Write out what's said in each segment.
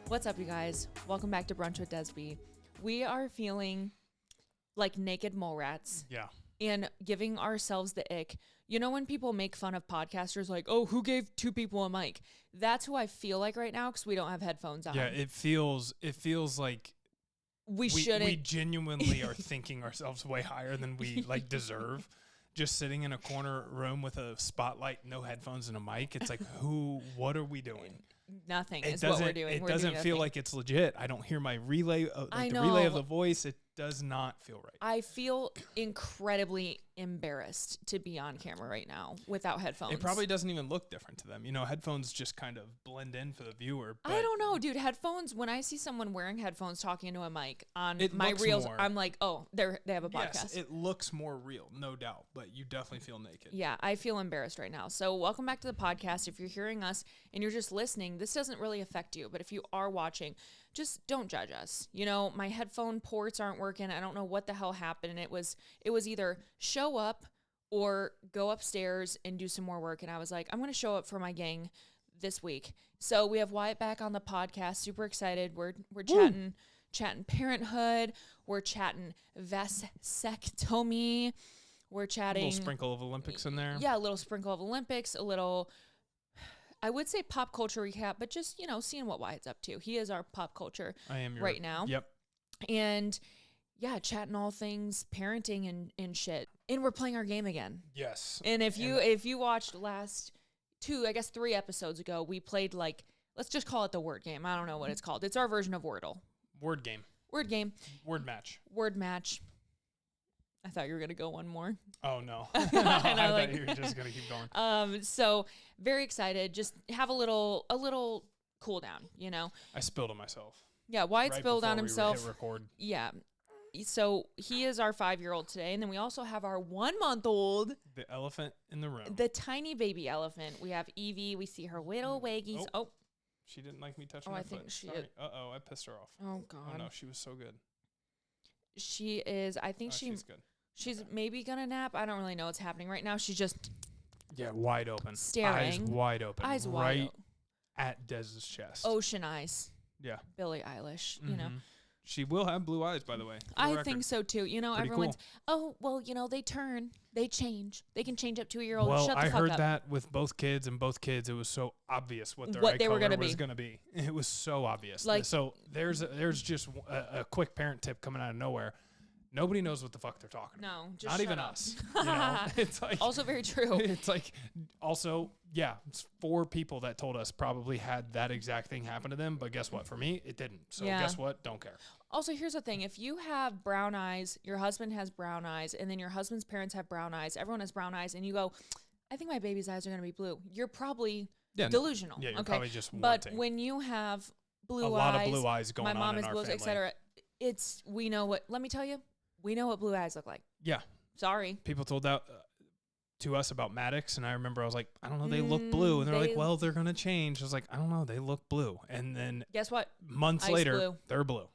What's up, you guys? Welcome back to Brunch with Desb. We are feeling like naked mole rats. Yeah. And giving ourselves the ick. You know when people make fun of podcasters like, oh, who gave two people a mic? That's who I feel like right now because we don't have headphones on. Yeah, it feels like we shouldn't. We genuinely are thinking ourselves way higher than we deserve. Just sitting in a corner room with a spotlight, no headphones and a mic. It's like, what are we doing? Nothing is what we're doing. It doesn't feel like it's legit. I don't hear my relay, the relay of the voice. It does not feel right. I feel incredibly embarrassed to be on camera right now without headphones. It probably doesn't even look different to them. You know, headphones just kind of blend in for the viewer. But I don't know, dude. Headphones, when I see someone wearing headphones talking into a mic on it my reels, more, I'm like, oh, they have a podcast. Yes, it looks more real, no doubt, but you definitely feel naked. Yeah, I feel embarrassed right now. So welcome back to the podcast. If you're hearing us and you're just listening, this doesn't really affect you. But if you are watching, just don't judge us. You know, my headphone ports aren't working. I don't know what the hell happened. And it was either show up or go upstairs and do some more work. And I was like, I'm going to show up for my gang this week. So we have Wyatt back on the podcast. Super excited. We're chatting parenthood. We're chatting vasectomy. We're chatting. A little sprinkle of Olympics in there. Yeah, a little sprinkle of Olympics, a little, I would say pop culture recap, but just, you know, seeing what Wyatt's up to. He is our pop culture right now. Yep. And yeah, chatting all things parenting and shit. And we're playing our game again. Yes. And if you watched last 3 episodes ago, we played let's just call it the word game. I don't know what it's called. It's our version of Wordle. Word game. Word game. Word match. Word match. I thought you were going to go one more. Oh, no. I thought you were just going to keep going. So very excited. Just have a little cool down, you know. I spilled on myself. Yeah, Wyatt spilled on himself. Hit record. Yeah. So he is our 5-year-old today. And then we also have our 1-month-old. The elephant in the room. The tiny baby elephant. We have Evie. We see her little waggies. Oh. She didn't like me touching her foot. I think she did. Uh-oh, I pissed her off. Oh, God. Oh, no, she was so good. She is, I think she's good. She's maybe going to nap. I don't really know what's happening right now. She's just... Yeah, wide open. Staring. Eyes wide open. Eyes wide right open. At Des's chest. Ocean eyes. Yeah. Billie Eilish, you know. She will have blue eyes, by the way. I think so, too. You know, Pretty everyone's, cool. oh, well, you know, they turn. They change. They can change up to a year old. Well, Shut the fuck up. I heard that with both kids, and both kids, it was so obvious what their eye they were color gonna was be. going to be. It was so obvious. Like, so there's just a quick parent tip coming out of nowhere. Nobody knows what the fuck they're talking about. No, just not even up. us. You know? It's like also very true. It's like also, yeah, it's 4 people that told us probably had that exact thing happen to them, but guess what? For me, it didn't. So guess what? Don't care. Also, here's the thing. If you have brown eyes, your husband has brown eyes, and then your husband's parents have brown eyes, everyone has brown eyes, and you go, I think my baby's eyes are going to be blue. You're probably delusional. Yeah, you're okay? probably just But wanting. when you have blue eyes, a lot of blue eyes going on my mom in is our blue, family. etc. We know what, let me tell you, we know what blue eyes look like. Yeah. Sorry. People told that to us about Maddox, and I remember I was like, I don't know, they look blue. And they're like, well, they're going to change. I was like, I don't know, they look blue. And then guess what? Months later, they're blue.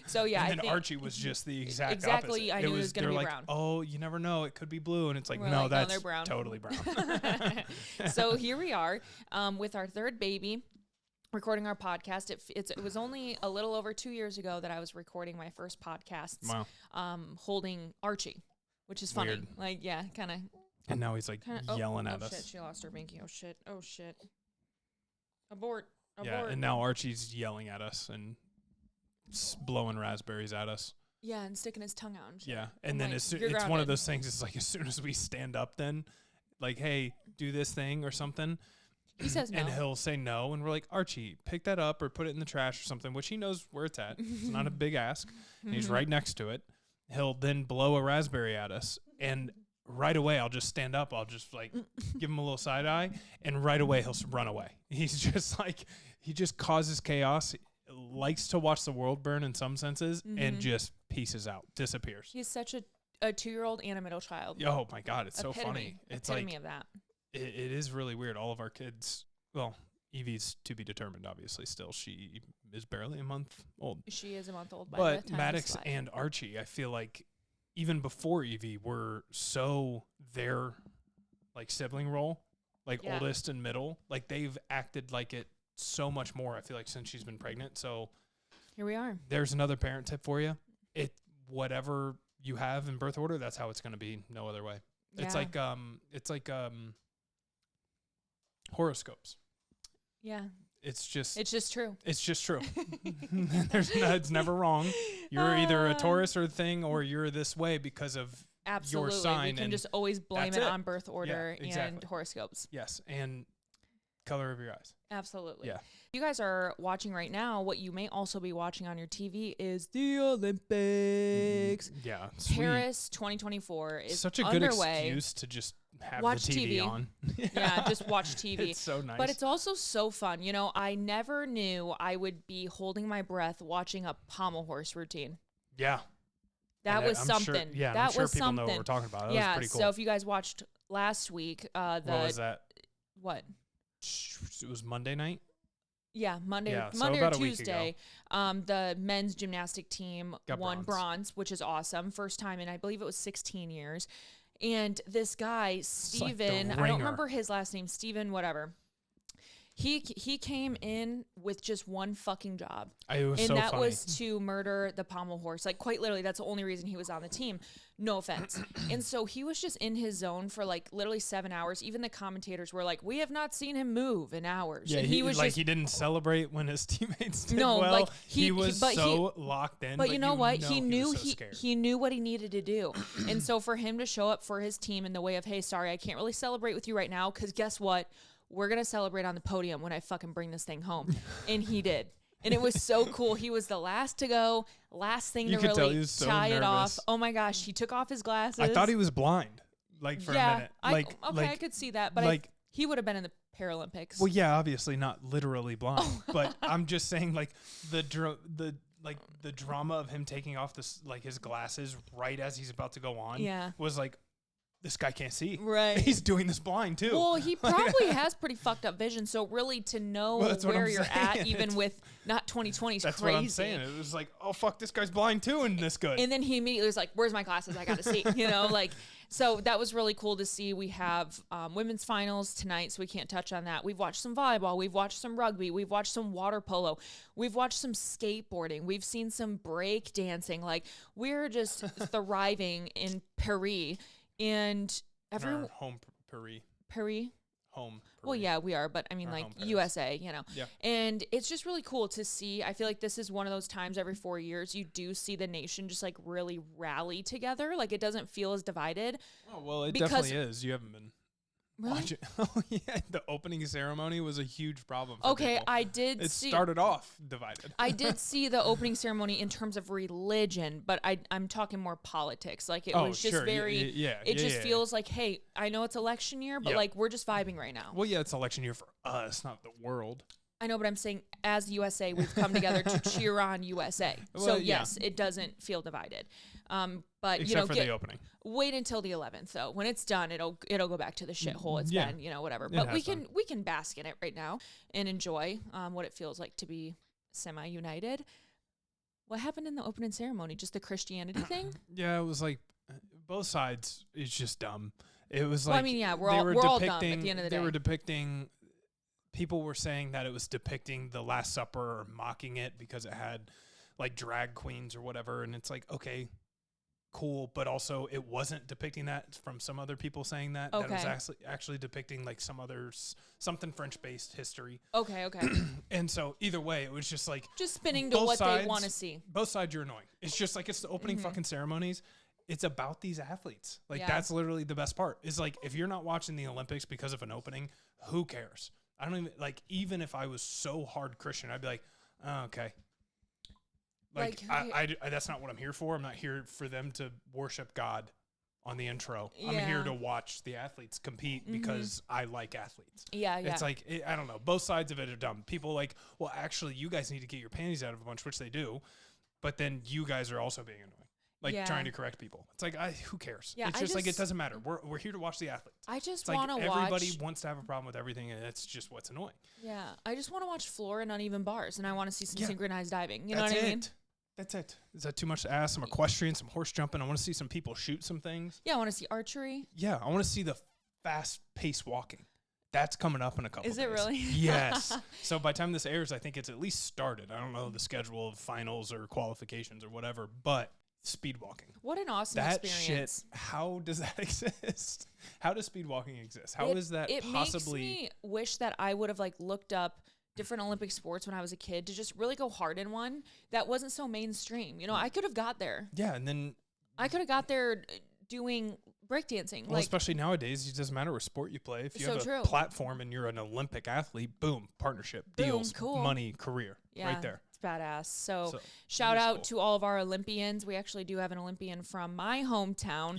So yeah, and then Archie was just the exact opposite. I knew it was going to be like, brown. Oh, you never know. It could be blue. And it's like, We're no, like, that's they're brown. Totally brown. So here we are with our third baby. Recording our podcast. It was only a little over 2 years ago that I was recording my first podcasts. Wow. Holding Archie, which is funny. Weird. Like, yeah, kind of. And now he's like yelling at us. Oh shit, she lost her binky. Oh shit. Abort. Yeah, and now Archie's yelling at us and blowing raspberries at us. Yeah, and sticking his tongue out. And shit. Yeah, and then it's grounded. one of those things. It's like as soon as we stand up, then like, hey, do this thing or something. He says no. And he'll say no, and we're like, Archie, pick that up or put it in the trash or something, which he knows where it's at. It's not a big ask. And he's right next to it. He'll then blow a raspberry at us, and right away I'll just stand up. I'll just like give him a little side eye, and right away he'll run away. He's just like, he just causes chaos, likes to watch the world burn in some senses, and just pieces out, disappears. He's such a 2-year-old and a middle child. Oh my God, it's epitome, so funny. It's epitome like, of that. It is really weird. All of our kids, well, Evie's to be determined, obviously, still. She is barely a month old. She is a month old by but the time Maddox and Archie, I feel like even before Evie were so their like sibling role, like oldest and middle, like they've acted like it so much more, I feel like, since she's been pregnant. So here we are. There's another parent tip for you. Whatever you have in birth order, that's how it's going to be. No other way. Yeah. It's like horoscopes. Yeah. It's just true. It's just true. It's never wrong. You're either a Taurus or a thing, or you're this way because of your sign. We can just always blame it on birth order exactly. and horoscopes. Yes, and color of your eyes. Absolutely. Yeah. You guys are watching right now. What you may also be watching on your TV is the Olympics. Yeah. Paris 2024 is such a underway. Good excuse to just have watch the TV on. Yeah, just watch TV. It's so nice. But it's also so fun. You know, I never knew I would be holding my breath watching a pommel horse routine. Yeah. That was something. Sure, yeah, that I'm sure was people something. know what we're talking about. That was pretty cool. So if you guys watched last week, what was that? What? It was Monday night. Yeah, Monday so or Tuesday. The men's gymnastic team won bronze, which is awesome. First time in, I believe it was 16 years. And this guy, Steven, I don't remember his last name, Steven, whatever. He came in with just one fucking job. That was to murder the pommel horse. Like, quite literally, that's the only reason he was on the team. No offense. And so he was just in his zone for like literally 7 hours. Even the commentators were like, we have not seen him move in hours. Yeah, and he was like, he didn't celebrate when his teammates did well. Like he was locked in. But you know what? He knew he knew what he needed to do. And so for him to show up for his team in the way of, hey, sorry, I can't really celebrate with you right now, because guess what? We're going to celebrate on the podium when I fucking bring this thing home. And he did. And it was so cool. He was the last to go, last thing to really tie it off. Oh my gosh, he took off his glasses. I thought he was blind, like, for a minute. I could see that, but he would have been in the Paralympics. Well, yeah, obviously not literally blind, but I'm just saying, like, the drama of him taking off his glasses right as he's about to go on was like, this guy can't see. Right. He's doing this blind too. Well, he probably has pretty fucked up vision. So really to know where you're at, even with not 2020 is that's crazy. That's what I'm saying. It was like, oh, fuck, this guy's blind too and this good. And then he immediately was like, where's my glasses? I got to see, so that was really cool to see. We have women's finals tonight, so we can't touch on that. We've watched some volleyball. We've watched some rugby. We've watched some water polo. We've watched some skateboarding. We've seen some break dancing. Like, we're just thriving in Paris. And everyone home Paris. Home. Paris. Well, yeah, we are, but I mean, like, USA, Yeah. And it's just really cool to see. I feel like this is one of those times every 4 years you do see the nation just like really rally together. Like, it doesn't feel as divided. Oh, well, it definitely is. You haven't been really? Oh, yeah. The opening ceremony was a huge problem for people. I did see. It started off divided. I did see the opening ceremony in terms of religion, but I'm talking more politics. Like, it was just very. It just feels like, hey, I know it's election year, but like, we're just vibing right now. Well, yeah, it's election year for us, not the world. I know, but I'm saying as USA, we've come together to cheer on USA. Well, so yes, it doesn't feel divided. But except for the opening. Wait until the 11th, though. When it's done, it'll go back to the shithole it's been, whatever. But we can bask in it right now and enjoy what it feels like to be semi-united. What happened in the opening ceremony? Just the Christianity thing? Yeah, it was like both sides. It's just dumb. It was like, I mean, yeah, we're all dumb at the end of the day. They were depicting. People were saying that it was depicting the Last Supper or mocking it because it had like drag queens or whatever, and it's like, okay, cool, but also it wasn't depicting that. From some other people saying that it was actually depicting like something French-based history. Okay. And so either way, it was just like spinning to what they want to see. Both sides are annoying. It's just like, it's the opening fucking ceremonies. It's about these athletes. Like, that's literally the best part. Is like, if you're not watching the Olympics because of an opening, who cares? I don't even, like, even if I was so hard Christian, I'd be like, oh, okay. Like, I that's not what I'm here for. I'm not here for them to worship God on the intro. I'm here to watch the athletes compete because I like athletes. Yeah. It's like, I don't know. Both sides of it are dumb. People like, well, actually, you guys need to get your panties out of a bunch, which they do. But then you guys are also being annoying. Like, trying to correct people. It's like, who cares? Yeah, it's just like, it doesn't matter. We're here to watch the athletes. I just want to watch. Everybody wants to have a problem with everything, and it's just what's annoying. Yeah, I just want to watch floor and uneven bars, and I want to see some synchronized diving. You know what I mean? That's it. Is that too much to ask? Some equestrian, some horse jumping. I want to see some people shoot some things. Yeah, I want to see archery. Yeah, I want to see the fast pace walking. That's coming up in a couple Is days. it really? Yes. So by the time this airs, I think it's at least started. I don't know the schedule of finals or qualifications or whatever, but speed walking. What an awesome That experience. shit, how does that exist? How does speed walking exist? How is that possibly? It makes me wish that I would have like looked up different Olympic sports when I was a kid to just really go hard in one that wasn't so mainstream. You know, I could have got there. Yeah, and then I could have got there doing breakdancing. Well, especially nowadays, it doesn't matter what sport you play. If you have a platform and you're an Olympic athlete, boom, partnership, deals, money, career, right there. It's badass. So shout out to all of our Olympians. We actually do have an Olympian from my hometown,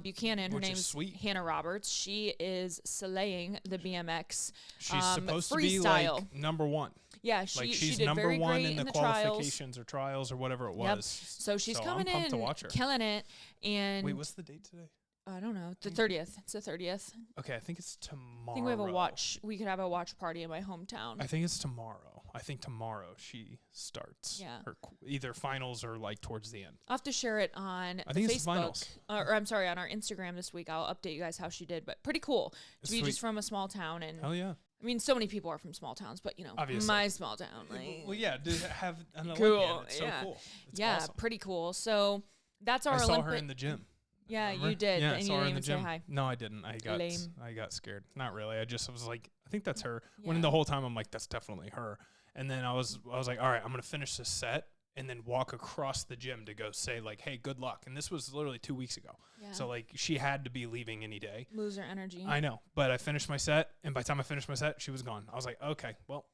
Buchanan. Her name's Hannah Roberts. She is slaying the BMX. She's supposed to be like number one. Yeah, she's did number very one great in the qualifications or trials or whatever it was. Yep. So she's coming in, to watch her. killing it. And wait, what's the date today? I don't know. The 30th. It's the 30th. Okay, I think it's tomorrow. I think we have a watch. We could have a watch party in my hometown. I think it's tomorrow. I think tomorrow she starts. Yeah. Her either finals or like towards the end. I'll have to share it on Facebook. It's finals. Or I'm sorry, on our Instagram this week. I'll update you guys how she did. But pretty cool to be just from a small town. And hell yeah. I mean, so many people are from small towns, but, you know, obviously. My small town. Like, well, yeah, to have an cool. Olympian, it's so cool. It's awesome. Pretty cool. So that's our Olympic. I saw her in the gym. Yeah, you did. Yeah, and I saw you her didn't in the even gym. say hi. No, I didn't. I got scared. Not really. I was like, I think that's her. When the whole time I'm like, that's definitely her. And then I was like, all right, I'm gonna finish this set and then walk across the gym to go say like, hey, good luck. And this was literally 2 weeks ago. Yeah. So like she had to be leaving any day. Lose her energy. I know, but I finished my set, and by the time I finished my set, she was gone. I was like, okay, well,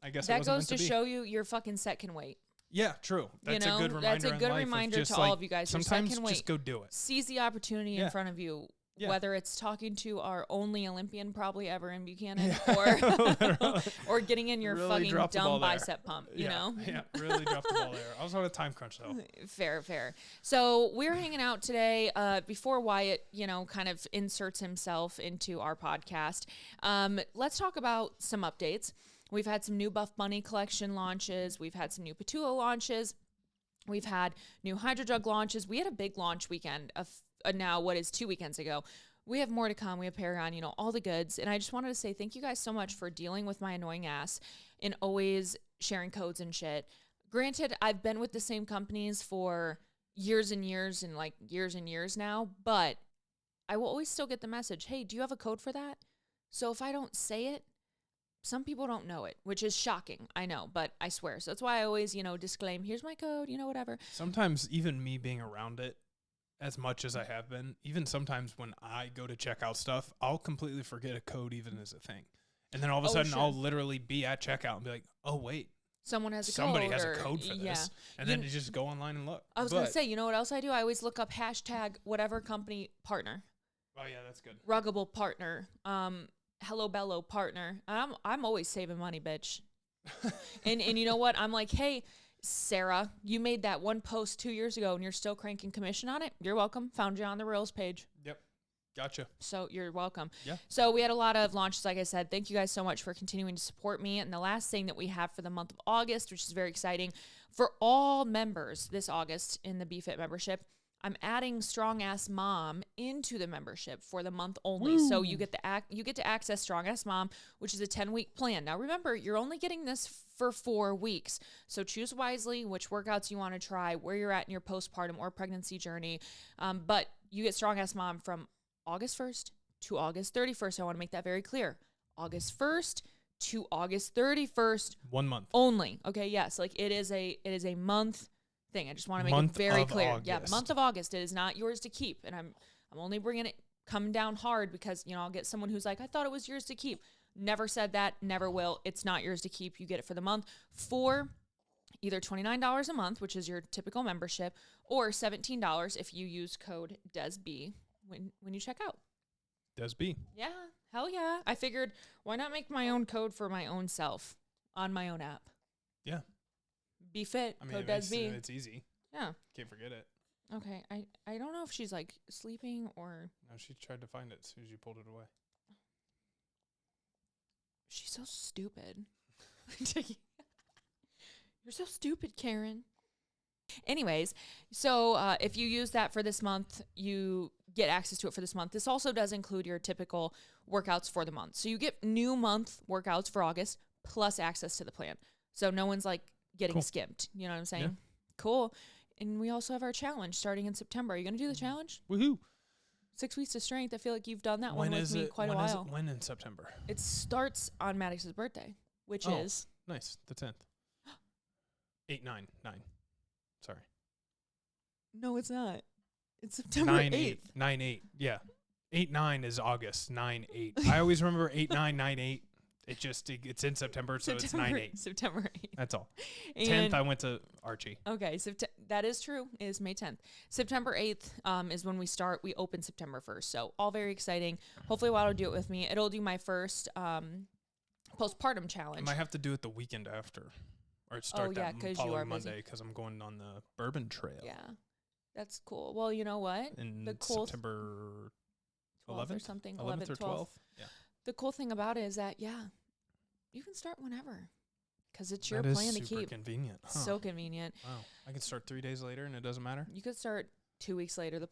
I guess that goes to show you your fucking set can wait. Yeah, true. That's a good reminder. That's a good reminder to all of you guys. Sometimes just go do it. Seize the opportunity in front of you. Yeah. Whether it's talking to our only Olympian probably ever in Buchanan or getting in your really fucking dumb bicep pump, you know? Yeah, really dropped the ball there. I was on a time crunch though. Fair. So we're hanging out today before Wyatt, you know, kind of inserts himself into our podcast. Let's talk about some updates. We've had some new Buff Bunny collection launches. We've had some new Petula launches. We've had new Hydro Jug launches. We had a big launch weekend of now, what is 2 weekends ago. We have more to come. We have Paragon, you know, all the goods. And I just wanted to say thank you guys so much for dealing with my annoying ass and always sharing codes and shit. Granted, I've been with the same companies for years and years now, but I will always still get the message, hey, do you have a code for that? So if I don't say it, some people don't know it, which is shocking. I know, but I swear. So that's why I always, you know, disclaim, here's my code, you know, whatever. Sometimes even me being around it, as much as I have been, even sometimes when I go to check out stuff, I'll completely forget a code even as a thing. And then all of a sudden I'll literally be at checkout and be like, oh, wait. Somebody has a code for this. And then you just go online and look. I was going to say, you know what else I do? I always look up hashtag whatever company partner. Oh, yeah, that's good. Ruggable partner. Hello Bello partner. I'm always saving money, bitch. and you know what? I'm like, hey, Sarah, you made that one post 2 years ago and you're still cranking commission on it. You're welcome. Found you on the Reels page. Yep. Gotcha. So you're welcome. Yeah. So we had a lot of launches, like I said. Thank you guys so much for continuing to support me. And the last thing that we have for the month of August, which is very exciting, for all members this August in the BFit membership, I'm adding Strong Ass Mom into the membership for the month only. Woo. So you get to access Strong Ass Mom, which is a 10-week plan. Now remember, you're only getting this for 4 weeks. So choose wisely which workouts you want to try, where you're at in your postpartum or pregnancy journey. But you get Strong Ass Mom from August 1st to August 31st. I want to make that very clear. August 1st to August 31st. 1 month. Only. Okay, yes. Like it is a month thing. I just want to make it very clear. August. Yeah, month of August. It is not yours to keep. And I'm only bringing it coming down hard because, you know, I'll get someone who's like, I thought it was yours to keep. Never said that. Never will. It's not yours to keep. You get it for the month for either $29 a month, which is your typical membership, or $17 if you use code Desb when you check out. Desb. Yeah. Hell yeah. I figured, why not make my own code for my own self on my own app? Yeah. BFit, code Desb. It's easy. Yeah. Can't forget it. Okay. I don't know if she's like sleeping or. No, she tried to find it as soon as you pulled it away. She's so stupid. You're so stupid, Karen. Anyways, so if you use that for this month, you get access to it for this month. This also does include your typical workouts for the month. So you get new month workouts for August plus access to the plan. So no one's like getting skimped. You know what I'm saying? Yeah. Cool. And we also have our challenge starting in September. Are you going to do the challenge? Woohoo. 6 weeks of strength. I feel like you've done that one with me quite a while. When in September? It starts on Maddox's birthday, which is nice, the 10th. 8/9/9. Sorry. No, it's not. It's September 8th. 9/8. Yeah. 8/9 is August. 9/8. I always remember 8/9 9/8. It's in September, so it's 9/8. September 8th. That's all. 10th, I went to Archie. Okay, that is true. It is May 10th. September 8th is when we start. We open September 1st, so all very exciting. Hopefully, Wyatt will do it with me. It'll do my first postpartum challenge. I might have to do it the weekend after, or start that following Monday because I'm going on the Bourbon Trail. Yeah, that's cool. Well, you know what? In September 11th or something. 11th or 12th. Yeah. The cool thing about it is that, you can start whenever because it's your plan to keep. Super convenient. Huh. So convenient. Wow. I can start 3 days later and it doesn't matter? You could start 2 weeks later. The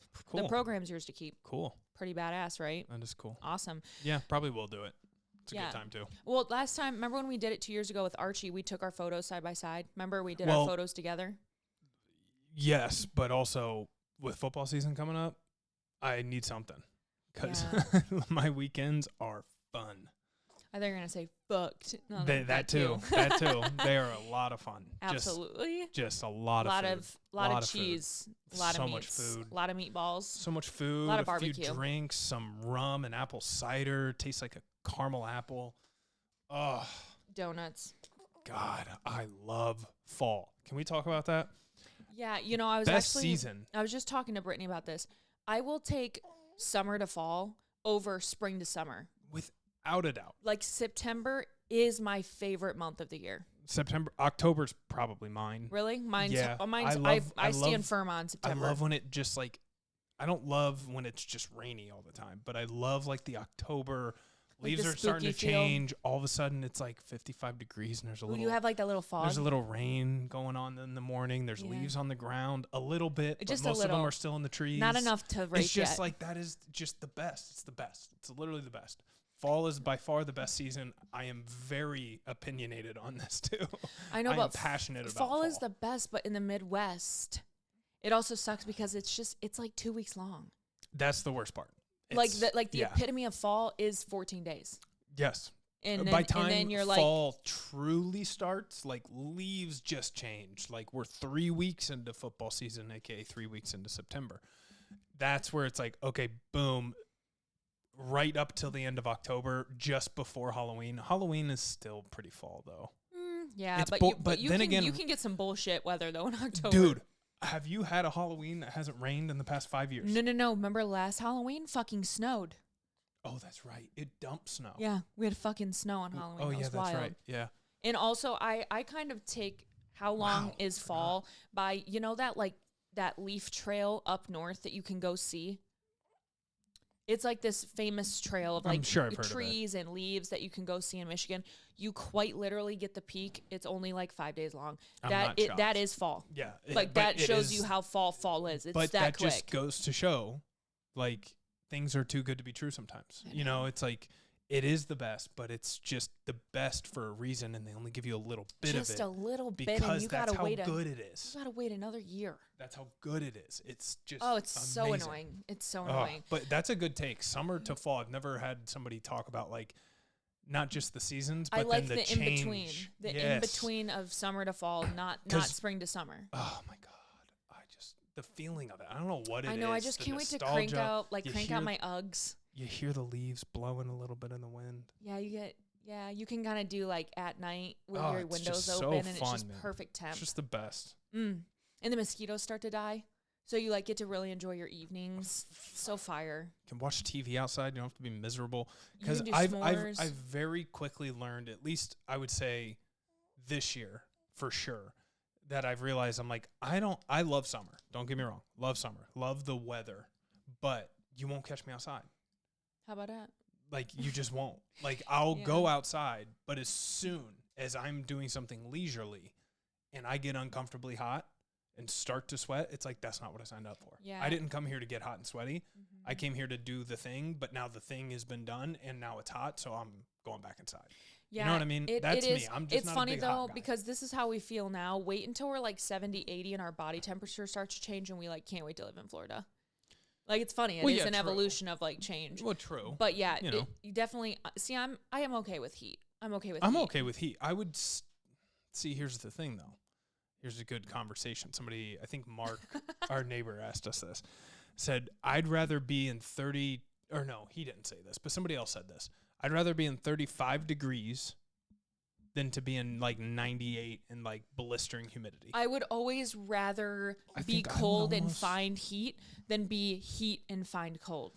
program's yours to keep. Cool. Pretty badass, right? That is cool. Awesome. Yeah, probably will do it. It's a good time, too. Well, last time, remember when we did it 2 years ago with Archie, we took our photos side by side? Remember we did our photos together? Yes, but also with football season coming up, I need something because my weekends are fun. I thought you were going to say fucked. No, that too. That too. They are a lot of fun. Absolutely. Just a lot of food. lot of cheese. A lot of meats. So much food. A lot of meatballs. So much food. A lot of barbecue. A few drinks, some rum and apple cider. Tastes like a caramel apple. Oh. Donuts. God, I love fall. Can we talk about that? Yeah, I was Best season. I was just talking to Brittany about this. I will take summer to fall over spring to summer. Without a doubt. Like September is my favorite month of the year. October's probably mine. Really? Mine's I stand firm on September. I love when it just like, I don't love when it's just rainy all the time, but I love like the October leaves are starting to change. All of a sudden it's like 55 degrees and there's a little. You have like that little fog. There's a little rain going on in the morning. There's leaves on the ground a little bit, just but most of them are still in the trees. Not enough to race. It's just like that is just the best. It's the best. It's literally the best. Fall is by far the best season. I am very opinionated on this too. I know, but passionate about fall is the best, but in the Midwest, it also sucks because it's like 2 weeks long. That's the worst part. The epitome of fall is 14 days. Yes. And by time then you're fall truly starts, like leaves just change. Like we're 3 weeks into football season, aka 3 weeks into September. That's where it's like, okay, boom. Right up till the end of October, just before Halloween. Halloween is still pretty fall, though. Yeah, but you can get some bullshit weather, though, in October. Dude, have you had a Halloween that hasn't rained in the past 5 years? No. Remember last Halloween? Fucking snowed. Oh, that's right. It dumped snow. Yeah, we had fucking snow on Halloween. Oh, yeah, that's wild. right. Yeah. And also, I kind of take how long is fall by, that leaf trail up north that you can go see? It's like this famous trail of trees and leaves that you can go see in Michigan. You quite literally get the peak. It's only like 5 days long. That is fall. Yeah. That shows you how fall is. It's that quick. Just goes to show, like, things are too good to be true sometimes. It's like, it is the best, but it's just the best for a reason, and they only give you a little bit of it. Just a little bit, because that's how good it is. You gotta wait another year. That's how good it is. It's just it's amazing. so annoying. It's so annoying. But that's a good take. Summer to fall. I've never had somebody talk about like not just the seasons, but I like then the in between. In between of summer to fall, not spring to summer. Oh my god. The feeling of it. I don't know what it is. I know. I just can't wait to crank out my Uggs. You hear the leaves blowing a little bit in the wind. Yeah, you can kind of do like at night with your windows open and it's just perfect temp. It's just the best. And the mosquitoes start to die. So you like get to really enjoy your evenings. So fire. You can watch TV outside. You don't have to be miserable. Because I've very quickly learned, at least I would say this year for sure, that I've realized I'm like, I love summer. Don't get me wrong. Love summer. Love the weather. But you won't catch me outside. How about that? Like, you just won't. Like, I'll go outside, but as soon as I'm doing something leisurely and I get uncomfortably hot, and start to sweat, it's like, that's not what I signed up for. Yeah. I didn't come here to get hot and sweaty. I came here to do the thing, but now the thing has been done and now it's hot, so I'm going back inside. Yeah, you know what I mean? That's me. I'm just it's not funny a big hot though, guy. because this is how we feel now. Wait until we're like 70, 80 and our body temperature starts to change and we like can't wait to live in Florida. Like, it's funny. It is an evolution of like change. Well, true. But yeah, you know. you definitely see. I am okay with heat. I'm okay with. I'm heat. okay with heat. I would see. Here's the thing, though. Here's a good conversation. Somebody, I think Mark, our neighbor, asked us this. Said, I'd rather be in 30. Or no, he didn't say this, but somebody else said this. I'd rather be in 35 degrees than to be in like 98 and like blistering humidity. I would always rather be cold and find heat than be heat and find cold.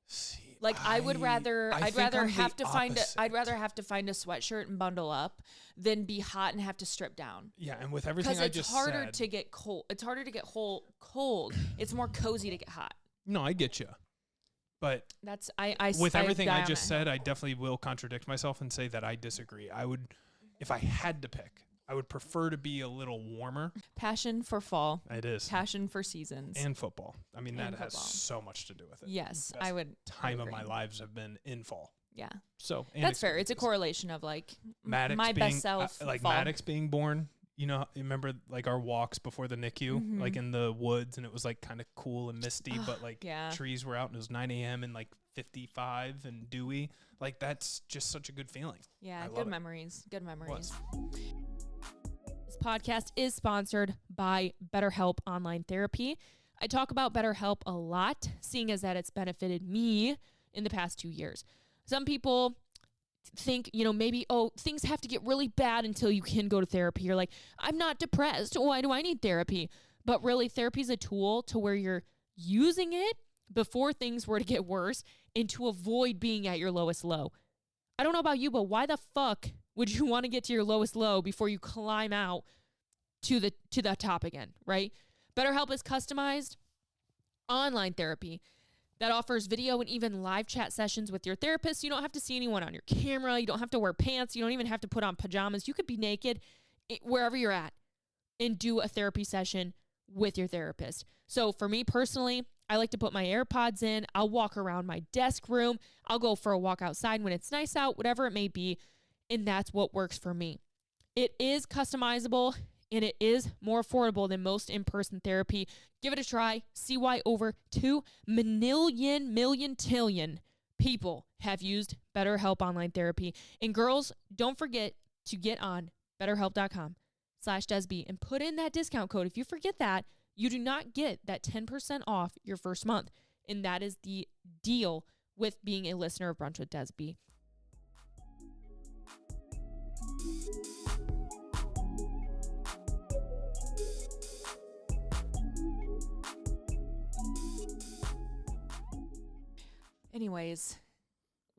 See, like I'd rather have to find opposite. I'd rather have to find a sweatshirt and bundle up than be hot and have to strip down. Yeah, and with everything I just said, because it's harder to get cold. It's harder to get cold. It's more cozy to get hot. No, I get you. But that's with everything I just said, I definitely will contradict myself and say that I disagree. I would, if I had to pick, I would prefer to be a little warmer. Passion for fall. It is. Passion for seasons. And football. I mean, And that has football. so much to do with it. Yes, Best I would. Time of my lives have been in fall. Yeah. So that's fair. It's a correlation of like Maddox my being, best self. like fall. Maddox being born. You know, you remember like our walks before the NICU, like in the woods, and it was like kind of cool and misty, but like trees were out, and it was 9 a.m. and like 55 and dewy. Like, that's just such a good feeling. Yeah, good memories. Good memories. This podcast is sponsored by BetterHelp Online Therapy. I talk about BetterHelp a lot, seeing as that it's benefited me in the past 2 years. Some people think, maybe, things have to get really bad until you can go to therapy. You're like, I'm not depressed. Why do I need therapy? But really, therapy is a tool to where you're using it before things were to get worse and to avoid being at your lowest low. I don't know about you, but why the fuck would you want to get to your lowest low before you climb out to the top again, right? BetterHelp is customized online therapy that offers video and even live chat sessions with your therapist. You don't have to see anyone on your camera. You don't have to wear pants. You don't even have to put on pajamas. You could be naked wherever you're at and do a therapy session with your therapist. So for me personally, I like to put my AirPods in. I'll walk around my desk room. I'll go for a walk outside when it's nice out, whatever it may be. And that's what works for me. It is customizable and it is more affordable than most in-person therapy. Give it a try. See why over 2 million people have used BetterHelp Online Therapy. And girls, don't forget to get on BetterHelp.com/Desb and put in that discount code. If you forget that, you do not get that 10% off your first month. And that is the deal with being a listener of Brunch with Desb. Anyways,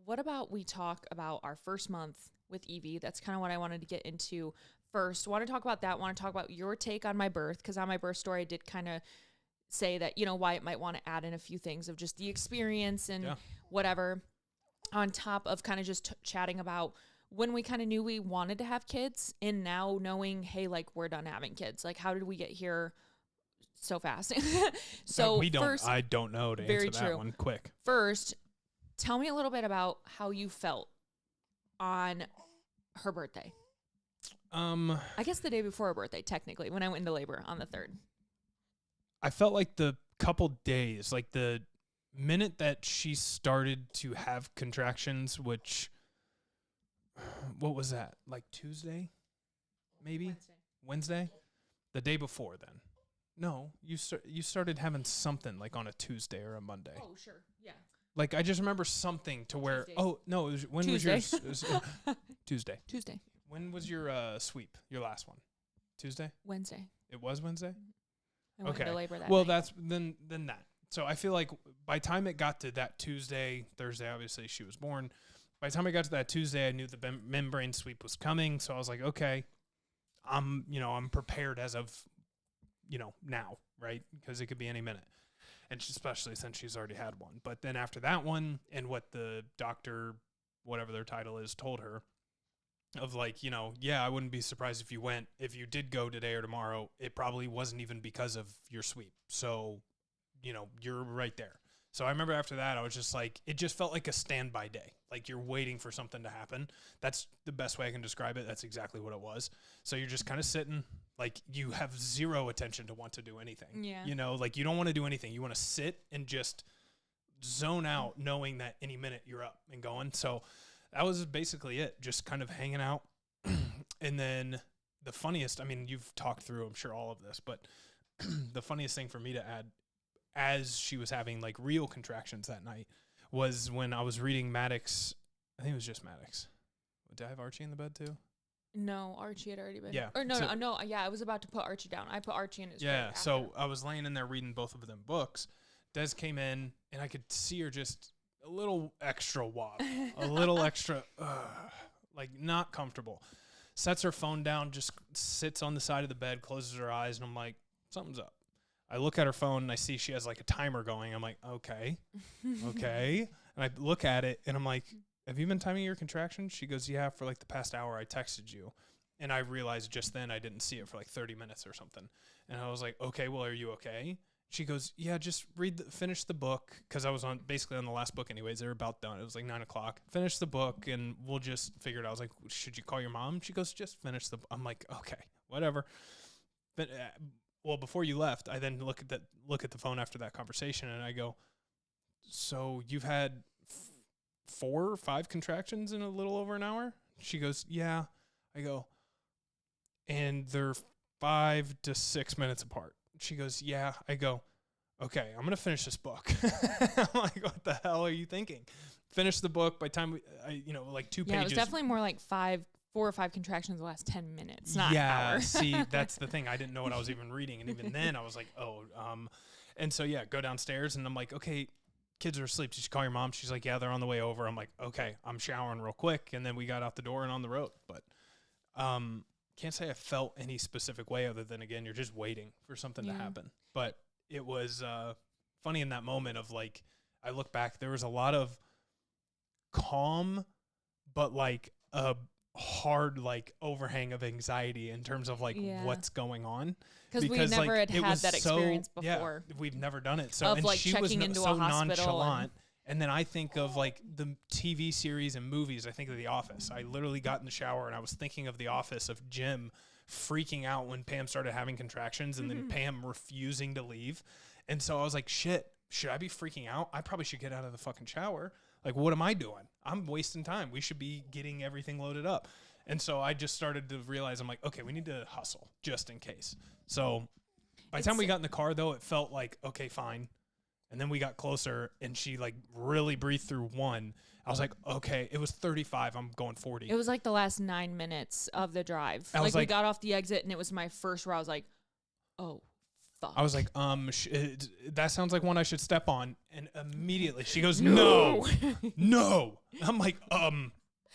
what about we talk about our first month with Evie? That's kind of what I wanted to get into first. Want to talk about that. Want to talk about your take on my birth, because on my birth story, I did kind of say that, Wyatt might want to add in a few things of just the experience and whatever, on top of kind of just chatting about when we kind of knew we wanted to have kids and now knowing, hey, like, we're done having kids. Like, how did we get here so fast? So I don't know to answer that one quick. First, tell me a little bit about how you felt on her birthday. I guess the day before her birthday, technically, when I went into labor on the 3rd. I felt like the couple days, like the minute that she started to have contractions, which, what was that? Like Tuesday? Maybe? Wednesday? The day before then. No, you started having something like on a Tuesday or a Monday. Oh, sure. Yeah. Like, I just remember something to where, Tuesdays. oh, no, when Tuesday. was yours? Tuesday. Tuesday. When was your sweep, your last one? Tuesday? Wednesday. It was Wednesday? I went into labor that well, night. that's then that. So I feel like by the time it got to that Tuesday, Thursday, obviously she was born. By the time I got to that Tuesday, I knew the membrane sweep was coming. So I was like, okay, I'm prepared as of, now, right? Because it could be any minute. And especially since she's already had one. But then after that one and what the doctor, whatever their title is, told her, of like, you know, yeah, I wouldn't be surprised if you did go today or tomorrow, it probably wasn't even because of your sweep. So, you know, you're right there. So I remember after that, I was just like, it just felt like a standby day. Like you're waiting for something to happen. That's the best way I can describe it. That's exactly what it was. So you're just kind of sitting, like you have zero attention to want to do anything. Yeah. You know, like you don't want to do anything. You want to sit and just zone out knowing that any minute you're up and going. So that was basically it. Just kind of hanging out. And then the funniest, I mean, you've talked through, I'm sure, all of this, but the funniest thing for me to add as she was having like real contractions that night was when I was reading Maddox. I think it was just Maddox. Did I have Archie in the bed too? No, Archie had already been. Yeah. Or no. Yeah, I was about to put Archie down. I put Archie in his crib after. So I was laying in there reading both of them books. Des came in and I could see her just a little extra wobble, a little extra, like not comfortable. Sets her phone down, just sits on the side of the bed, closes her eyes, and I'm like, something's up. I look at her phone and I see she has like a timer going. I'm like, okay. And I look at it and I'm like, have you been timing your contractions? She goes, yeah, for like the past hour I texted you. And I realized just then I didn't see it for like 30 minutes or something. And I was like, okay, well, are you okay? She goes, yeah, just finish the book. Cause I was basically on the last book anyways. They were about done. It was like 9:00. Finish the book and we'll just figure it out. I was like, should you call your mom? She goes, just finish the book. I'm like, okay, whatever. But, well, before you left, I then look at the phone after that conversation, and I go, "So you've had 4 or 5 contractions in a little over an hour?" She goes, "Yeah." I go, "And they're 5 to 6 minutes apart." She goes, "Yeah." I go, "Okay, I'm gonna finish this book." I'm like, "What the hell are you thinking?" Finish the book by the time like 2 pages. Yeah, it was definitely more like 4 or 5 contractions the last 10 minutes, not hours. See, that's the thing. I didn't know what I was even reading. And even then I was like, and so, yeah, go downstairs and I'm like, okay, kids are asleep. Did you call your mom? She's like, yeah, they're on the way over. I'm like, okay, I'm showering real quick. And then we got out the door and on the road. But can't say I felt any specific way other than, again, you're just waiting for something to happen. But it was funny in that moment of like, I look back, there was a lot of calm, but like a hard like overhang of anxiety in terms of like what's going on, because we never had that experience before. We've never done it. So of and like she checking was into so a hospital nonchalant. And then I think of like the TV series and movies. I think of The Office. I literally got in the shower and I was thinking of The Office, of Jim freaking out when Pam started having contractions and then Pam refusing to leave. And so I was like, shit, should I be freaking out? I probably should get out of the fucking shower. Like, what am I doing? I'm wasting time. We should be getting everything loaded up. And so I just started to realize, I'm like, okay, we need to hustle just in case. So by the time we got in the car, though, it felt like, okay, fine. And then we got closer and she like really breathed through one. I was like, okay, it was 35. I'm going 40. It was like the last 9 minutes of the drive. Like we got off the exit and it was my first where I was like, oh, fuck. I was like, that sounds like one I should step on. And immediately she goes, no. I'm like,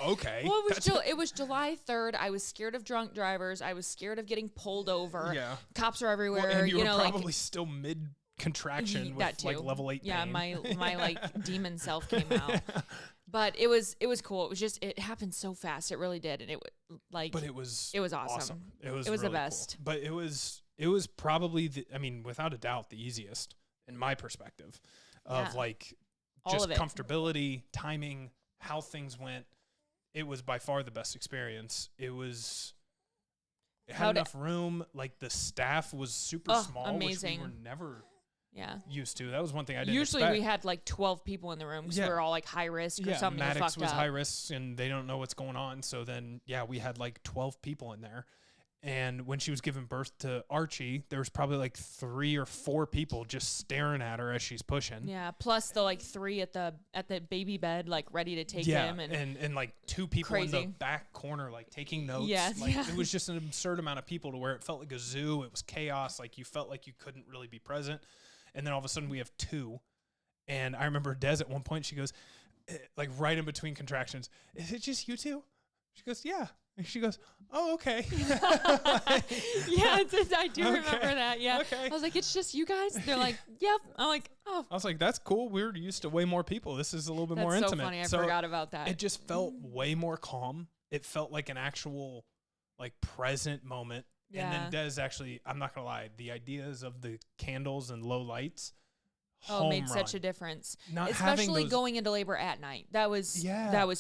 okay. Well, it was July 3rd. I was scared of drunk drivers. I was scared of getting pulled over. Yeah. Cops are everywhere. Well, and you were probably still mid-contraction with like level 8 pain. Yeah, my like demon self came out. But it was cool. It was just, it happened so fast. It really did. And it was awesome. It was really the best. Cool. But it was probably without a doubt the easiest in my perspective of like just comfortability, timing, how things went. It was by far the best experience. It had enough room. Like the staff was super small, amazing. Which we were never used to. That was one thing I didn't Usually expect. we had like 12 people in the room because we were all like high risk or something. Maddox was up. high risk and they don't know what's going on. So then, we had like 12 people in there. And when she was giving birth to Archie, there was probably like 3 or 4 people just staring at her as she's pushing. Yeah, plus the like 3 at the baby bed, like ready to take him, and like 2 people in the back corner, like taking notes. It was just an absurd amount of people to where it felt like a zoo. It was chaos. Like you felt like you couldn't really be present. And then all of a sudden we have 2. And I remember Des at one point, she goes, like right in between contractions, "Is it just you 2?" She goes, "Yeah." And she goes, "Oh, okay." I do remember that. Yeah. Okay. I was like, "It's just you guys?" They're like, "Yep." I'm like, "Oh." I was like, "That's cool. We're used to way more people. This is a little bit more intimate." That's so funny. I forgot about that. It just felt way more calm. it felt like an actual like present moment. Yeah. And then Des actually, I'm not gonna lie, the ideas of the candles and low lights, Made such a difference. Not especially going into labor at night. That was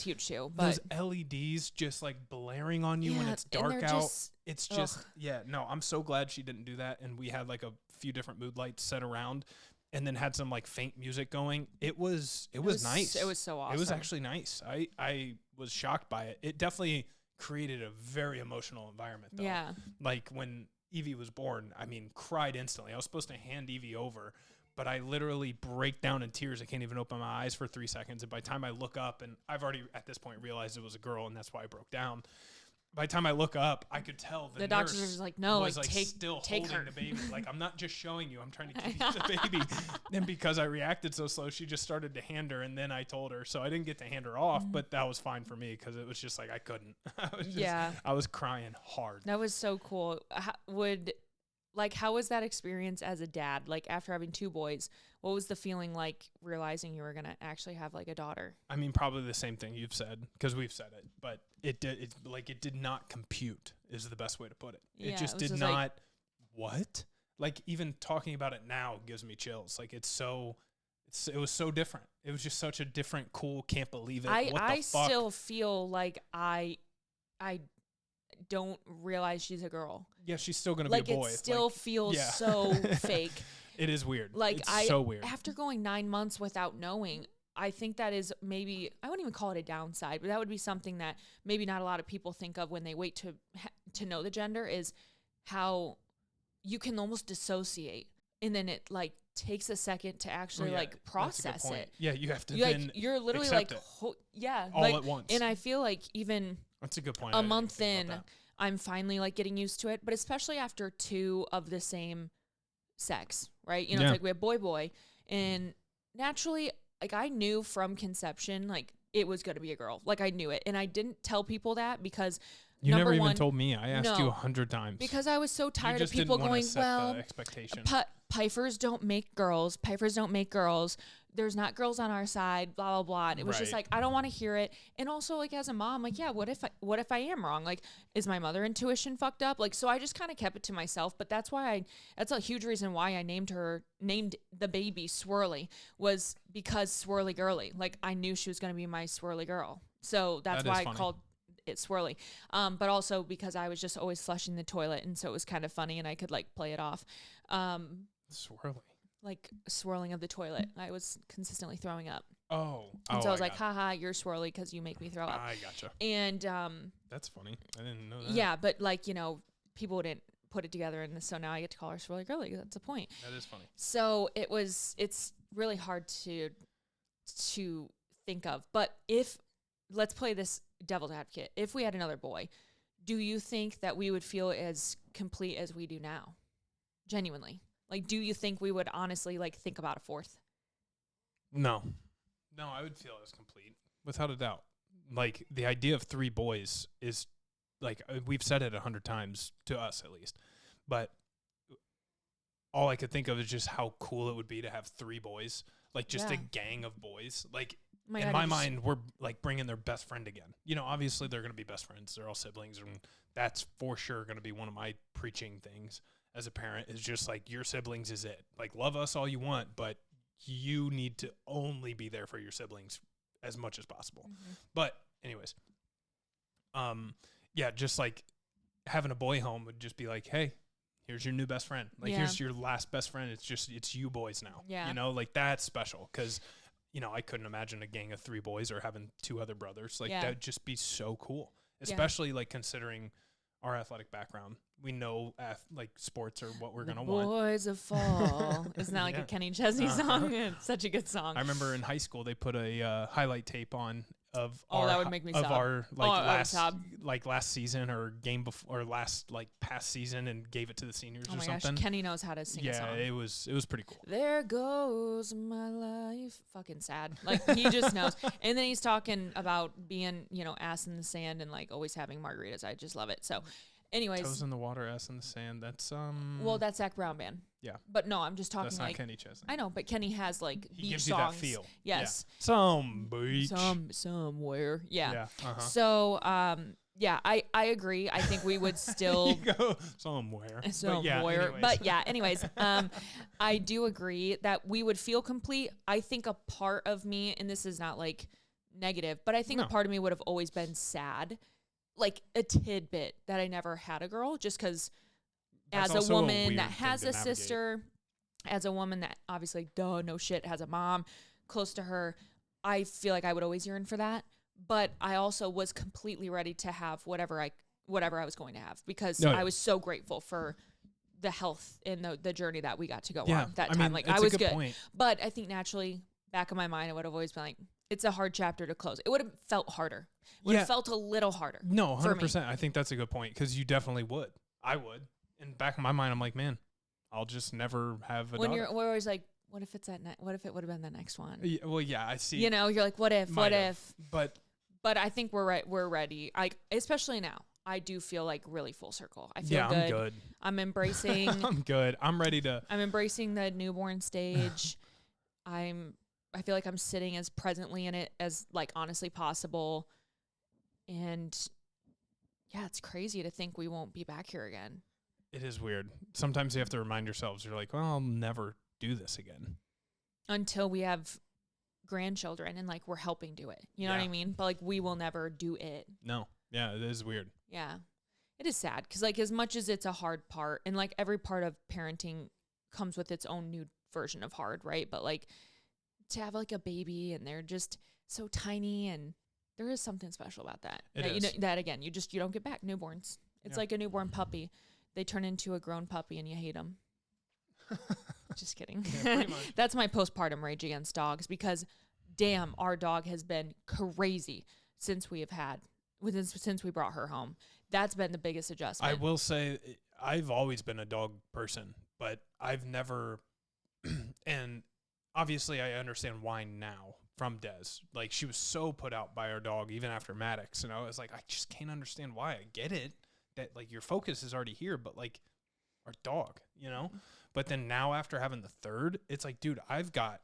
huge too. But those LEDs just like blaring on you when it's dark out. It's just no, I'm so glad she didn't do that. And we had like a few different mood lights set around and then had some like faint music going. It was nice. It was so awesome. It was actually nice. I was shocked by it. It definitely created a very emotional environment though. Yeah. Like when Evie was born, I mean, cried instantly. I was supposed to hand Evie over, but I literally break down in tears. I can't even open my eyes for 3 seconds. And by the time I look up, and I've already at this point realized it was a girl, and that's why I broke down. By the time I look up, I could tell the doctors were just like, no, was like still take holding her. the baby. Like, I'm not just showing you, I'm trying to give you the baby. And because I reacted so slow, she just started to hand her, and then I told her. So I didn't get to hand her off, but that was fine for me because it was just like I couldn't. I was crying hard. That was so cool. How was that experience as a dad? Like after having 2 boys, what was the feeling like realizing you were going to actually have like a daughter? I mean, probably the same thing you've said because we've said it, but it did not compute is the best way to put it. Yeah, it just did not. What? Like even talking about it now gives me chills. Like it was so different. It was just such a different, cool, can't believe it. I still feel like I don't realize she's a girl. Yeah, she's still going to be a boy. Like it still feels so fake. It is weird. Like it's so weird. After going 9 months without knowing, I think that is maybe, I wouldn't even call it a downside, but that would be something that maybe not a lot of people think of when they wait to know the gender, is how you can almost dissociate. And then it like takes a second to actually like process it. Yeah, you have to you're literally like all at once. And I feel like even that's a good point. A month in, I'm finally like getting used to it, but especially after 2 of the same sex, right? It's like we have boy, and naturally, like I knew from conception, like it was going to be a girl. Like I knew it, and I didn't tell people that because you never even told me. I asked you 100 times because I was so tired of people going, expectation. Pifers don't make girls. Pifers don't make girls. There's not girls on our side, blah, blah, blah. And it was just like, I don't want to hear it. And also like as a mom, like, yeah, what if I am wrong? Like, is my mother intuition fucked up? Like, so I just kind of kept it to myself, but that's a huge reason why I named the baby Swirly, was because swirly girly. Like I knew she was going to be my swirly girl. So that's why I called it Swirly. But also because I was just always flushing the toilet. And so it was kind of funny and I could like play it off. Swirly. Like swirling of the toilet. I was consistently throwing up. Oh. And so I was like, haha, you're swirly because you make me throw up. I gotcha. And that's funny. I didn't know that. Yeah, but like, people wouldn't put it together, and so now I get to call her swirly girly. That's the point. That is funny. So it's really hard to think of. But let's play this devil's advocate. If we had another boy, do you think that we would feel as complete as we do now? Genuinely. Like, do you think we would honestly, like, think about a 4th? No, I would feel as complete, without a doubt. Like, the idea of 3 boys is, like, we've said it 100 times, to us at least. But all I could think of is just how cool it would be to have 3 boys. Like, just a gang of boys. Like, in my mind, we're, like, bringing their best friend again. Obviously, they're going to be best friends. They're all siblings, and that's for sure going to be one of my preaching things as a parent, is just like, your siblings is it. Like, love us all you want, but you need to only be there for your siblings as much as possible. Mm-hmm. But anyways, just like having a boy home would just be like, hey, here's your new best friend. Like, here's your last best friend. It's you boys now. Yeah. Like that's special. 'Cause I couldn't imagine a gang of 3 boys or having 2 other brothers. Like that would just be so cool, especially like considering our athletic background. We know like sports are what we're going to want. Boys of Fall. Isn't that like a Kenny Chesney song? It's such a good song. I remember in high school, they put a highlight tape on of that would make me sob. Our last season or game before, or last like past season, and gave it to the seniors or something. Oh my gosh, Kenny knows how to sing a song. Yeah, it was pretty cool. There goes my life. Fucking sad. Like he just knows. And then he's talking about being, ass in the sand and like always having margaritas. I just love it. So Anyways. Toes in the water, ass in the sand. That's Well, that's Zach Brown Band. Yeah. But no, I'm just talking that's like. not Kenny Chesney. I know, but Kenny has like he beach gives songs. you that feel. Yes. Yeah. Some beach. Somewhere. Yeah. Yeah. Uh-huh. So yeah, I agree. I think we would still you go somewhere. Anyways, I do agree that we would feel complete. I think a part of me, and this is not like negative, but I think a part of me would have always been sad, like a tidbit that I never had a girl, just because as a woman that has a sister, as a woman that obviously, no shit, has a mom close to her, I feel like I would always yearn for that. But I also was completely ready to have whatever I was going to have, because I was so grateful for the health and the journey that we got to go on that time. Like I was good. Point. But I think naturally, back of my mind, I would have always been like, it's a hard chapter to close. It would have felt harder. Would have felt a little harder. No, 100%. I think that's a good point, because you definitely would. I would. In the back of my mind, I'm like, man, I'll just never have a daughter. We're always like, what if it's that? What if it would have been the next one? Yeah, well, yeah, I see. You know, you're like, what if? But I think we're right. We're ready. Especially now, I do feel like really full circle. I feel good. I'm good. I'm embracing. I'm good. I'm ready to. I'm embracing the newborn stage. I feel like I'm sitting as presently in it as like honestly possible. And yeah, it's crazy to think we won't be back here again. It is weird. Sometimes you have to remind yourselves, you're like, well, I'll never do this again. Until we have grandchildren and like we're helping do it. You know what I mean? But like we will never do it. No. Yeah, it is weird. Yeah. It is sad because like as much as it's a hard part, and like every part of parenting comes with its own new version of hard, right? But like to have like a baby and they're just so tiny, and there is something special about that. You know, that again, you don't get back newborns. It's like a newborn puppy. They turn into a grown puppy and you hate them. Just kidding. Yeah, pretty much. That's my postpartum rage against dogs, because damn, our dog has been crazy since we brought her home. That's been the biggest adjustment. I will say I've always been a dog person, but I've never, and obviously I understand why now from Des. Like she was so put out by our dog even after Maddox, and I was like, I just can't understand why. I get it that like your focus is already here, but like our dog, you know? But then now after having the third, it's like, dude, I've got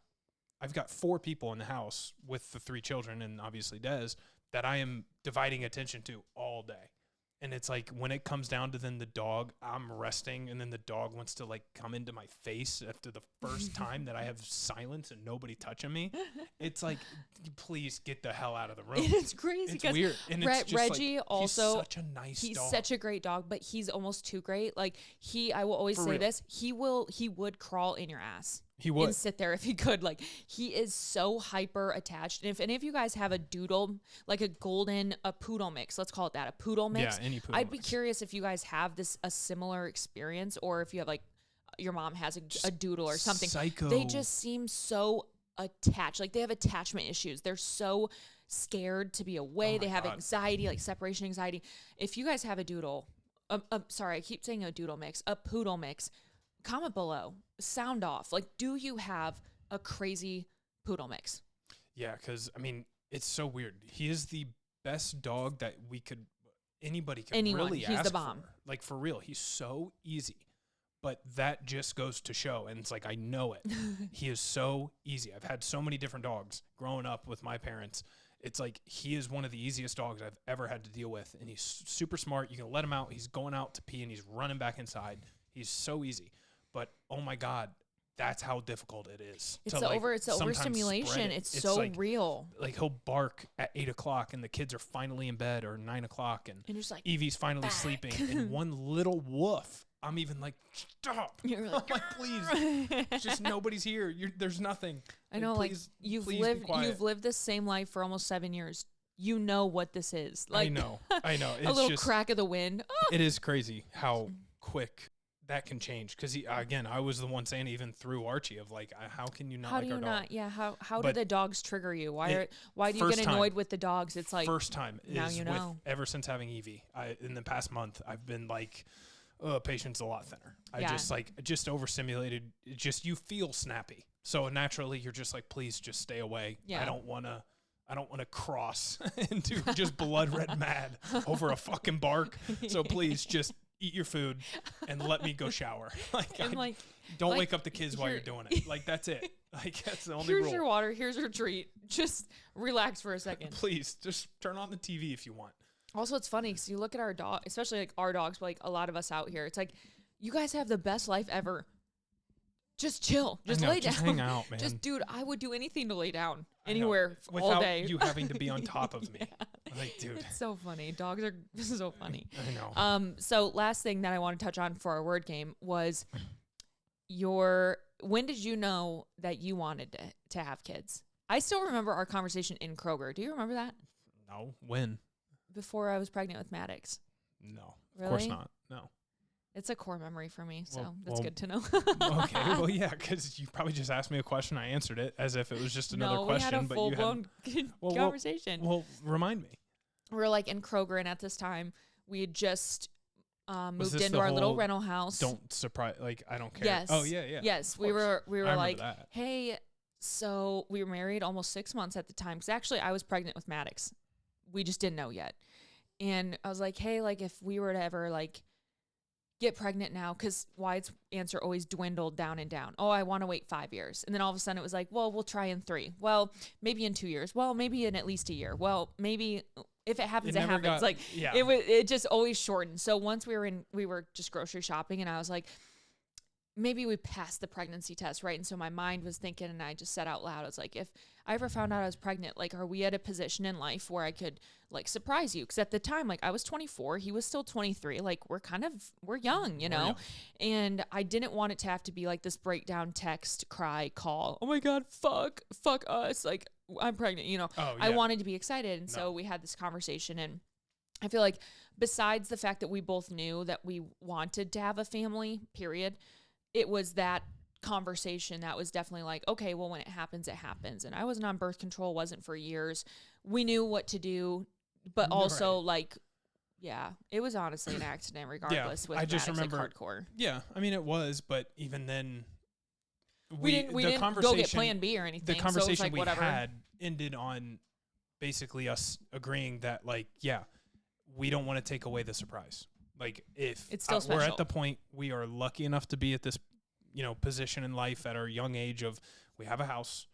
4 people in the house with the 3 children and obviously Des that I am dividing attention to all day. And it's like when it comes down to then the dog, I'm resting, and then the dog wants to like come into my face after the first time that I have silence and nobody touching me. It's like, please get the hell out of the room. It's crazy. It's weird. And it's just Reggie like, also, he's such a nice dog. He's such a great dog, but he's almost too great. Like I will always say this, he would crawl in your ass. He would. And sit there if he could. Like, he is so hyper attached. And if any of you guys have a doodle, like a poodle mix, let's call it that, a poodle mix. Yeah, any poodle I'd mix. be curious if you guys have a similar experience, or if you have like, your mom has a doodle or something. Psycho. They just seem so attached. Like, they have attachment issues. They're so scared to be away. They have anxiety, like separation anxiety. If you guys have a doodle, sorry, I keep saying a doodle mix, a poodle mix, comment below, sound off. Like, do you have a crazy poodle mix? Yeah, because I mean, it's so weird. He is the best dog that anybody could really ask He's the bomb. for. Like, for real, he's so easy. But that just goes to show, and it's like, I know it. He is so easy. I've had so many different dogs growing up with my parents. It's like, he is one of the easiest dogs I've ever had to deal with, and he's super smart. You can let him out. He's going out to pee, and he's running back inside. He's so easy. But, oh, my God, that's how difficult it is. It's overstimulation. It's so like, real. Like, he'll bark at 8 o'clock, and the kids are finally in bed, or 9 o'clock, and just like, Evie's finally sleeping, and one little woof, I'm even like, stop. You're like, I'm like, please. It's just nobody's here. There's nothing. I know, like, you've lived this same life for almost 7 years. You know what this is. Like, I know. It's a little crack of the wind. Oh. It is crazy how quick that can change. Because again, I was the one saying even through Archie of like, how can you not like our dog? Yeah. How do the dogs trigger you? Why do you get annoyed with the dogs? It's like first time now you know. Ever since having Evie, in the past month, I've been like, patience a lot thinner. I just overstimulated. You feel snappy. So naturally you're just like, please just stay away. Yeah. I don't want to I don't want to cross into just blood red mad over a fucking bark. So please just eat your food and let me go shower. Don't wake up the kids while you're doing it. Like, that's it. Like, that's the only rule. Here's your water. Here's your treat. Just relax for a second. Please, just turn on the TV if you want. Also, it's funny because you look at our dog, especially like our dogs, but like a lot of us out here, it's like, you guys have the best life ever. Just chill. Just lay down. Just hang out, man. Just, dude, I would do anything to lay down anywhere all day. Without you having to be on top of me. Yeah. Like, dude. It's so funny. Dogs are so funny. I know. So last thing that I want to touch on for our word game was when did you know that you wanted to have kids? I still remember our conversation in Kroger. Do you remember that? No. When? Before I was pregnant with Maddox. No. Really? Of course not. No. It's a core memory for me, so Well, that's good to know. Okay, well, yeah, because you probably just asked me a question. I answered it as if it was just another question. No, we had a full-blown conversation. Well, remind me. We were like in Kroger, and at this time, we had just moved this into our little rental house. Don't surprise, like, I don't care. Yes. Oh, yeah. Yes, we course. were like, that. hey, so we were married almost 6 months at the time. Because actually, I was pregnant with Maddox. We just didn't know yet. And I was like, hey, like, if we were to ever, like, get pregnant now, because Wyatt's answer always dwindled down and down. Oh, I want to wait 5 years. And then all of a sudden it was like, well, we'll try in 3. Well, maybe in 2 years. Well, maybe in at least a year. Well, maybe if it happens, it happens. It just always shortened. So once we were just grocery shopping, and I was like, maybe we passed the pregnancy test, right? And so my mind was thinking, and I just said out loud, I was like, if I ever found out I was pregnant, like, are we at a position in life where I could, like, surprise you? Because at the time, like, I was 24, he was still 23. Like, we're young, you know? And I didn't want it to have to be like this breakdown, text, cry, call. Oh my God, fuck us. Like, I'm pregnant, you know? Oh, yeah. I wanted to be excited. And so we had this conversation, and I feel like besides the fact that we both knew that we wanted to have a family, period, it was that conversation that was definitely like, okay, well, when it happens, it happens. And I wasn't on birth control, wasn't for years. We knew what to do, but also like, yeah, it was honestly an accident regardless. With I just Maddox, remember, like, hardcore. Yeah, I mean, it was, but even then, we didn't go get plan B or anything. The conversation so it was like, we whatever. had ended on basically us agreeing that, like, yeah, we don't want to take away the surprise. Like, if it's still special. We're at the point, we are lucky enough to be at this, position in life at our young age of, we have a house,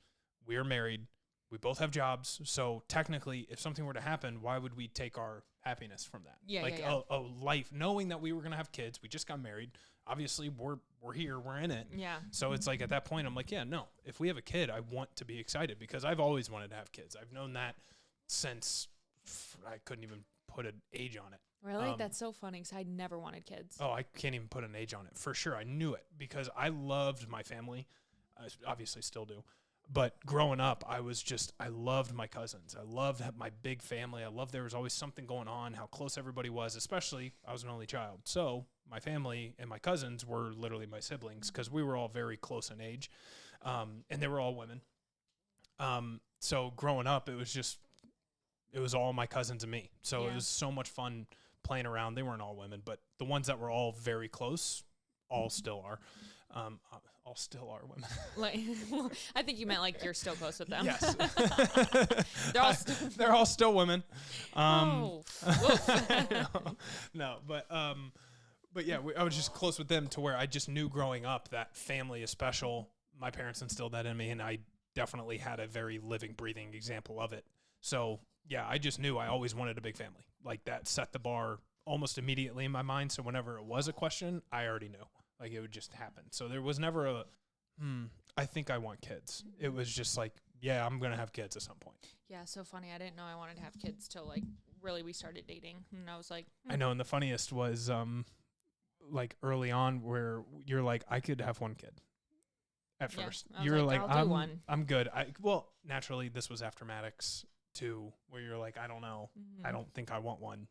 we are married, we both have jobs. So technically, if something were to happen, why would we take our happiness from that? Yeah, like a life, knowing that we were going to have kids, we just got married. Obviously, we're here, we're in it. Yeah. So it's like, at that point, I'm like, yeah, no, if we have a kid, I want to be excited, because I've always wanted to have kids. I've known that since I couldn't even put an age on it. Really? That's so funny, because I never wanted kids. Oh, I can't even put an age on it. For sure, I knew it, because I loved my family. I obviously still do. But growing up, I loved my cousins. I loved my big family. I loved there was always something going on, how close everybody was, especially I was an only child. So my family and my cousins were literally my siblings, because we were all very close in age, and they were all women. So growing up, it was all my cousins and me. So it was so much fun playing around. They weren't all women, but the ones that were all very close, all still are. All still are women. Like, I think you meant like you're still close with them. Yes. They're all still women. No, but yeah, I was just close with them to where I just knew growing up that family is special. My parents instilled that in me, and I definitely had a very living, breathing example of it. So yeah, I just knew I always wanted a big family. Like, that set the bar almost immediately in my mind. So whenever it was a question, I already knew. Like, it would just happen. So there was never I think I want kids. It was just like, yeah, I'm going to have kids at some point. Yeah, so funny. I didn't know I wanted to have kids till, like, really we started dating. And I was like, I know, and the funniest was, like, early on where you're like, I could have one kid at first. You're like, I'm good. Well, naturally, this was after Maddox too, where you're like, I don't know. Mm-hmm. I don't think I want one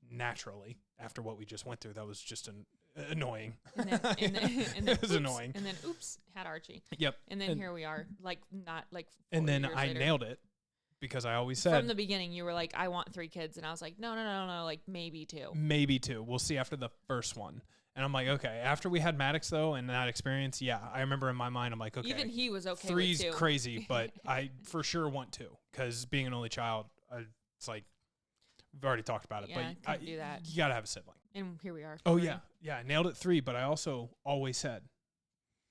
naturally after what we just went through. That was just annoying. And then it was annoying. And then, had Archie. Yep. And then here we are, like, not like. And then I nailed it, because I always said from the beginning you were like, I want 3 kids, and I was like, no, like maybe 2. Maybe 2. We'll see after the first one. And I'm like, okay. After we had Maddox though, and that experience, yeah, I remember in my mind, I'm like, okay, Even he was okay 3's with 2. crazy, but I for sure want 2 because being an only child, it's like we've already talked about it. Yeah, but couldn't do that. You gotta have a sibling. And here we are. Oh 3. yeah, I nailed it 3. But I also always said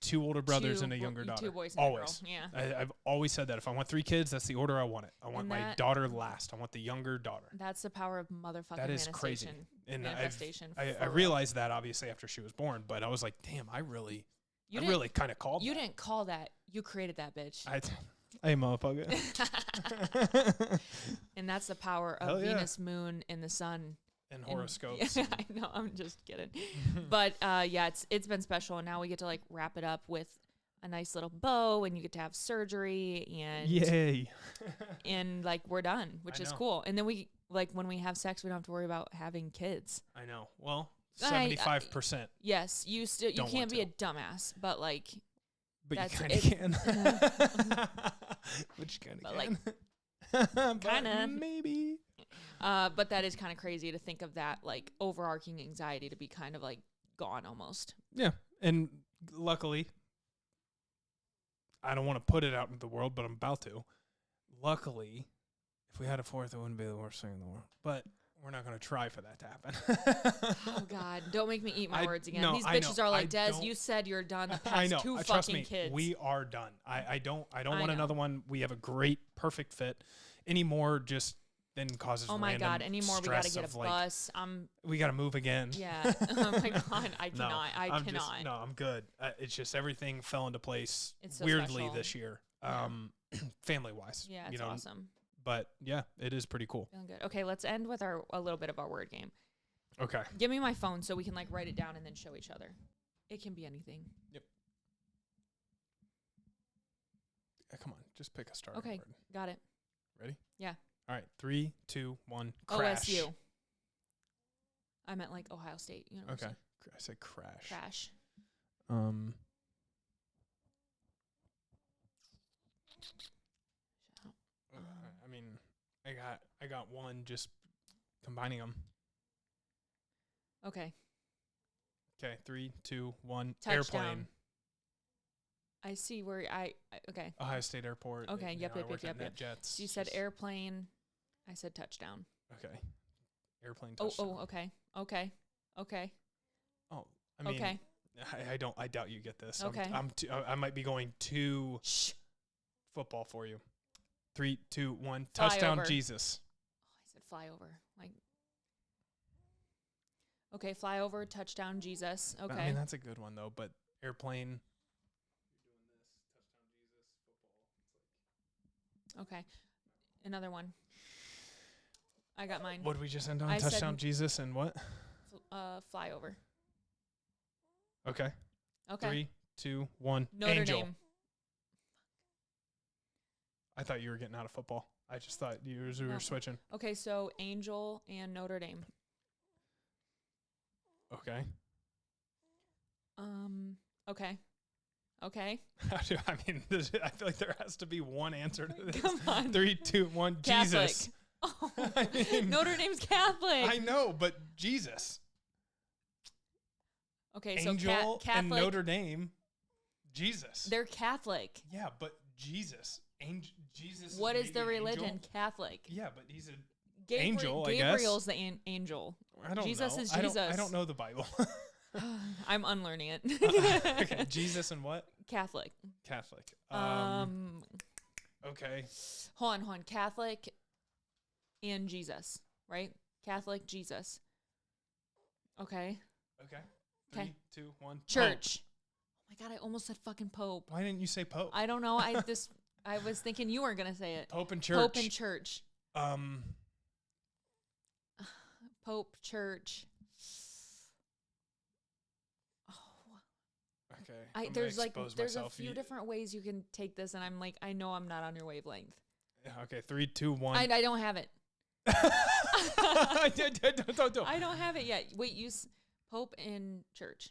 2 older brothers 2 and a younger daughter. 2 boys and always. a girl. Yeah. I've always said that if I want 3 kids, that's the order I want it. I want And my that- daughter last. I want the younger daughter. That's the power of motherfucking That is crazy. manifestation. And Manifestation. I for real. realized that obviously after she was born, but I was like, damn, I really kind of called You that. didn't call that. You created that bitch. Hey, motherfucker. And that's the power Hell of yeah. Venus, Moon, and the Sun. And And- horoscopes. Yeah, I know. I'm just kidding. But yeah, it's been special, and now we get to like wrap it up with a nice little bow, and you get to have surgery, and Yay. and like we're done, which I is know. cool. And then we like when we have sex, we don't have to worry about having kids. I know. Well, I- 75%. Yes, you Don't can't want be a to. dumbass, but like But That's you kind of it. can. But you kind But, of like, can. kinda. Maybe. but that is kind of crazy to think of that like overarching anxiety to be kind of like gone almost. Yeah. And luckily, I don't want to put it out into the world, but I'm about to. Luckily, if we had a 4th, it wouldn't be the worst thing in the world. But we're not going to try for that to happen. Oh God, don't make me eat my words again. no, These I bitches know. are I like, Des, don't- you said you're done the I past know. 2 Trust fucking me, kids. we are done. I don't I want know. another one. We have a great, perfect fit. Anymore just then causes Oh my random God, anymore we gotta stress get of, a like, bus. we got to move again. Yeah. Oh my God, I No, cannot. I I'm cannot. Just, no, I'm good. It's just everything fell into place It's so weirdly special. this year, Yeah. family wise. Yeah, it's awesome. But yeah, it is pretty cool. Feeling good. Okay, let's end with a little bit of our word game. Okay. Give me my phone so we can like write it down and then show each other. It can be anything. Come on, just pick a starting Okay, word. got it. Ready? Yeah. All right. 3, 2, 1. Crash. OSU. I meant like Ohio State. You know what I'm Okay. saying? I said crash. Crash. I mean, I got one just combining them. Okay. Okay, 3, 2, 1. Touchdown. Airplane. I see where okay. Ohio State Airport. Okay, you yep, know, I yep, work yep, at yep. NetJets. So you said Just- airplane. I said touchdown. Okay. Airplane Oh, touchdown. okay. Okay. Okay. Oh, I mean, Okay. I doubt you get this. Okay. I might be going to Shh. football for you. 3, 2, 1. Touchdown, Flyover. Jesus. I said flyover. Like okay, flyover, touchdown, Jesus. Okay. I mean, that's a good one though. But airplane. Okay. Another one. I got mine. What did we just end on? I said- Touchdown, Jesus, and what? Flyover. Okay. Okay. 3, 2, 1. Notre Angel. Dame. I thought you were getting out of football. I just thought we No. were switching. Okay, so Angel and Notre Dame. Okay. Okay. Okay. I mean, I feel like there has to be one answer to this. Come on. 3, 2, 1. Catholic. Jesus. Oh, I mean- Notre Dame's Catholic. I know, but Jesus. Okay, so Angel Catholic. and Notre Dame. Jesus. They're Catholic. Yeah, but Jesus. Jesus. What is the maybe an religion? angel? Catholic. Yeah, but he's a Angel, I guess. Gabriel's the angel. I don't Jesus know. is I Jesus. don't know the Bible. I'm unlearning it. Okay, Jesus and what? Catholic. Catholic. Okay. Hold on. Catholic and Jesus, right? Catholic, Jesus. Okay. Okay. Okay. 3, 2, 1. Church. Oh my God, I almost said fucking Pope. Why didn't you say Pope? I don't know. I was thinking you weren't gonna say it. Pope and church. Pope and church. Pope, church. Okay. I'm gonna There's expose there's a myself. few different ways you can take this, and I'm like, I know I'm not on your wavelength. Yeah, okay. 3, 2, 1. I don't have it. Don't. I don't have it yet. Wait, Pope and church.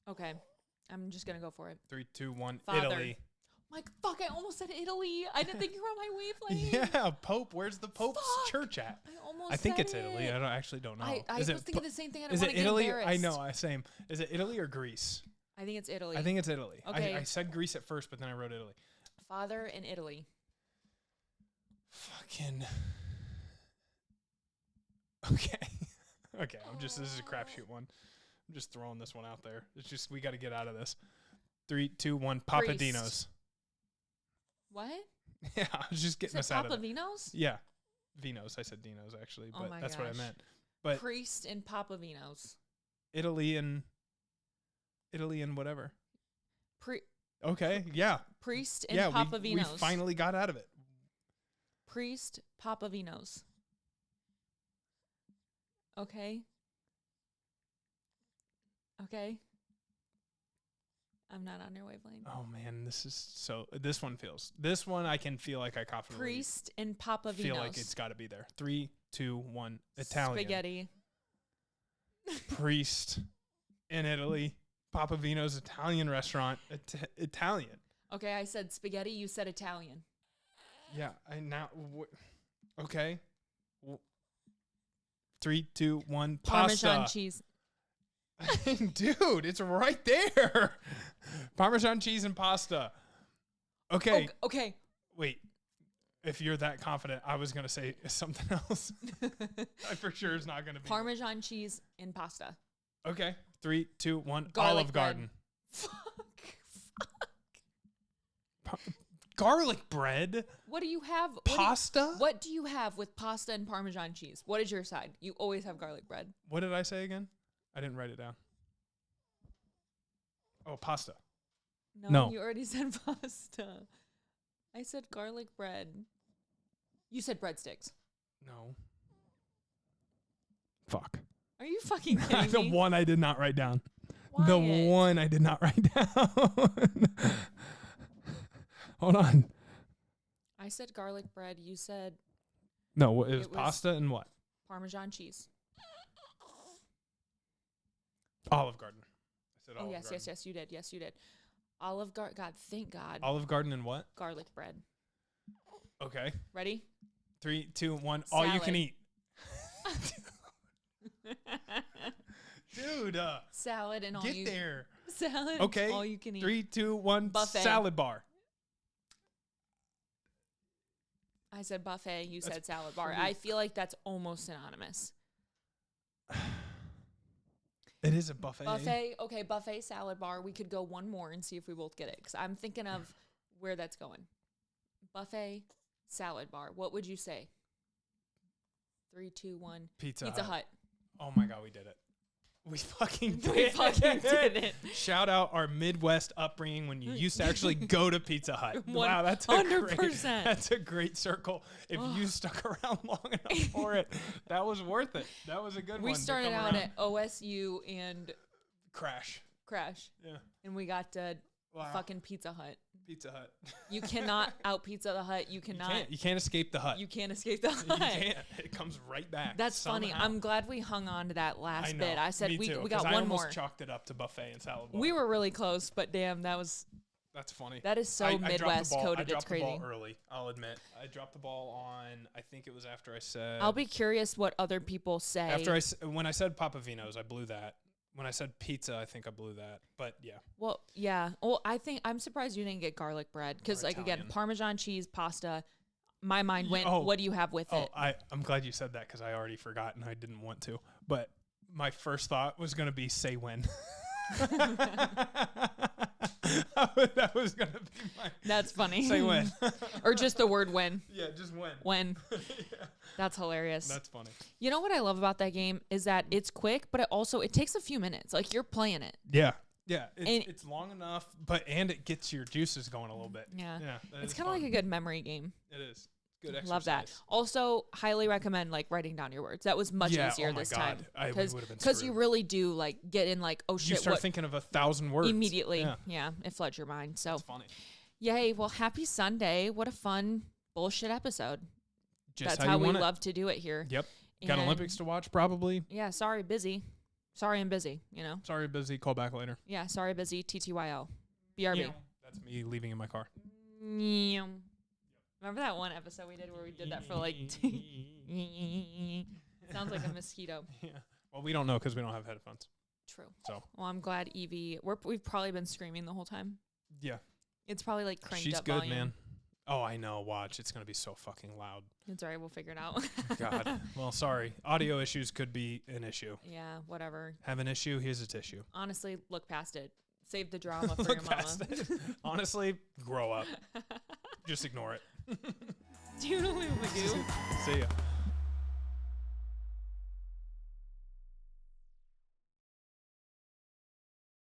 Okay. I'm just going to go for it. 3, 2, 1. Father. Italy. Like, fuck, I almost said Italy. I didn't think you were on my wavelength. Yeah, Pope. Where's the Pope's church at? I think said it's Italy. I actually don't know. I was thinking the same thing. I didn't is want it to get Italy? embarrassed. I know. Same. Is it Italy or Greece? I think it's Italy. I think it's Italy. Okay. I said Greece at first, but then I wrote Italy. Father in Italy. Fucking. Okay. Okay. This is a crapshoot one. I'm just throwing this one out there. It's just, we got to get out of this. 3, 2, 1. Papadino's. What? Yeah, I was just getting us out of it. Papavinos? Yeah. Vinos. I said Dinos, actually, but that's what I meant. But priest and Papavinos. Italy and whatever. Okay, yeah. Priest and Papavinos. We finally got out of it. Priest, Papavinos. Okay. Okay. I'm not on your wavelength. Oh man, this one I can feel like I confidently Priest and Papavinos. feel like it's got to be there. 3, 2, 1. Italian. Spaghetti. Priest in Italy. Papavino's Italian restaurant. Italian. Okay, I said spaghetti. You said Italian. Yeah, okay. 3, 2, 1. Pasta. Parmesan cheese. Dude, it's right there. Parmesan cheese and pasta. Okay. Okay. Wait. If you're that confident, I was going to say something else. I for sure is not going to be. Parmesan cheese and pasta. Okay. 3, 2, 1. Garlic Olive bread. Garden. Fuck. Garlic bread? What do you have? Pasta? What do you have with pasta and Parmesan cheese? What is your side? You always have garlic bread. What did I say again? I didn't write it down. Oh, pasta. No. You already said pasta. I said garlic bread. You said breadsticks. No. Fuck. Are you fucking kidding The me? one I did not write down. Wyatt. The one I did not write down. Hold on. I said garlic bread. You said No, it was pasta and what? Parmesan cheese. Olive Garden. I said Olive Garden. Yes, you did. Yes, you did. Olive Garden. God, thank God. Olive Garden and what? Garlic bread. Okay. Ready? 3, 2, 1. Salad. All you can eat. Dude, salad and all get you there. Salad. Okay. All you can eat. 3, 2, 1. Buffet. Salad bar. I said buffet. You That's said salad bar. pretty- I feel like that's almost synonymous. It is a buffet. Buffet. Okay, buffet salad bar. We could go one more and see if we both get it because I'm thinking of where that's going. Buffet salad bar. What would you say? 3, 2, 1. Pizza Hut. Oh my God, we did it. We fucking did We fucking did it. Shout out our Midwest upbringing when you used to actually go to Pizza Hut. Wow, that's 100%. That's a great circle. If you stuck around long enough for it, that was worth it. That was a good one. We started to come out around. at OSU and Crash. Yeah. And we got to fucking Pizza Hut. Pizza Hut. You cannot out Pizza the Hut. You cannot. You can't escape the hut. You can't escape the Hut. You can't. It comes right back. That's somehow. funny. I'm glad we hung on to that last bit. I said Me we too, got 'cause one I almost more. chalked it up to buffet and salad bar. We were really close, but damn, that's funny. that is so I dropped Midwest the ball. coded. I It's dropped crazy. the ball early. I'll admit. I dropped the ball on. I think it was after I said. I'll be curious what other people say. When I said Papavino's, I blew that. When I said pizza, I think I blew that. But yeah. Well, yeah. Well, I'm surprised you didn't get garlic bread because, Or like, again, Italian. Parmesan cheese, pasta. My mind went. Oh. What do you have with it? I'm glad you said that because I already forgot and I didn't want to. But my first thought was going to be say when. That was going to be my. That's funny. Say when. Or just the word when. Yeah, just when. When. Yeah. That's hilarious. That's funny. You know what I love about that game is that it's quick, but it takes a few minutes. Like you're playing it. Yeah. Yeah. It's long enough, and it gets your juices going a little bit. Yeah. Yeah. It's kind of like a good memory game. It is. Good exercise. Love that. Also, highly recommend like writing down your words. That was much easier my this God. time. We would've been Because you screwed. really do like get in like, oh shit, You start what thinking of 1,000 words. immediately. Yeah. It floods your mind. So That's funny. yay. Well, happy Sunday. What a fun bullshit episode. Just That's how we want it. love to do it here. Yep. Got And- Olympics to watch probably. Yeah, sorry, busy. Sorry, I'm busy, you know? Sorry, busy. Call back later. Yeah, sorry, busy. TTYL. BRB. That's me leaving in my car. Remember that one episode we did where we did that for like... Sounds like a mosquito. Yeah. Well, we don't know because we don't have headphones. True. So. Well, I'm glad Evie... We've probably been screaming the whole time. Yeah. It's probably like cranked She's up good, volume. man. Oh, I know. Watch. It's going to be so fucking loud. It's all right. We'll figure it out. God. Well, sorry. Audio issues could be an issue. Yeah, whatever. Have an issue. Here's a tissue. Honestly, look past it. Save the drama for Look your mama. past it. Honestly, grow up. Just ignore it. Doodle-oo, Magoo. See ya.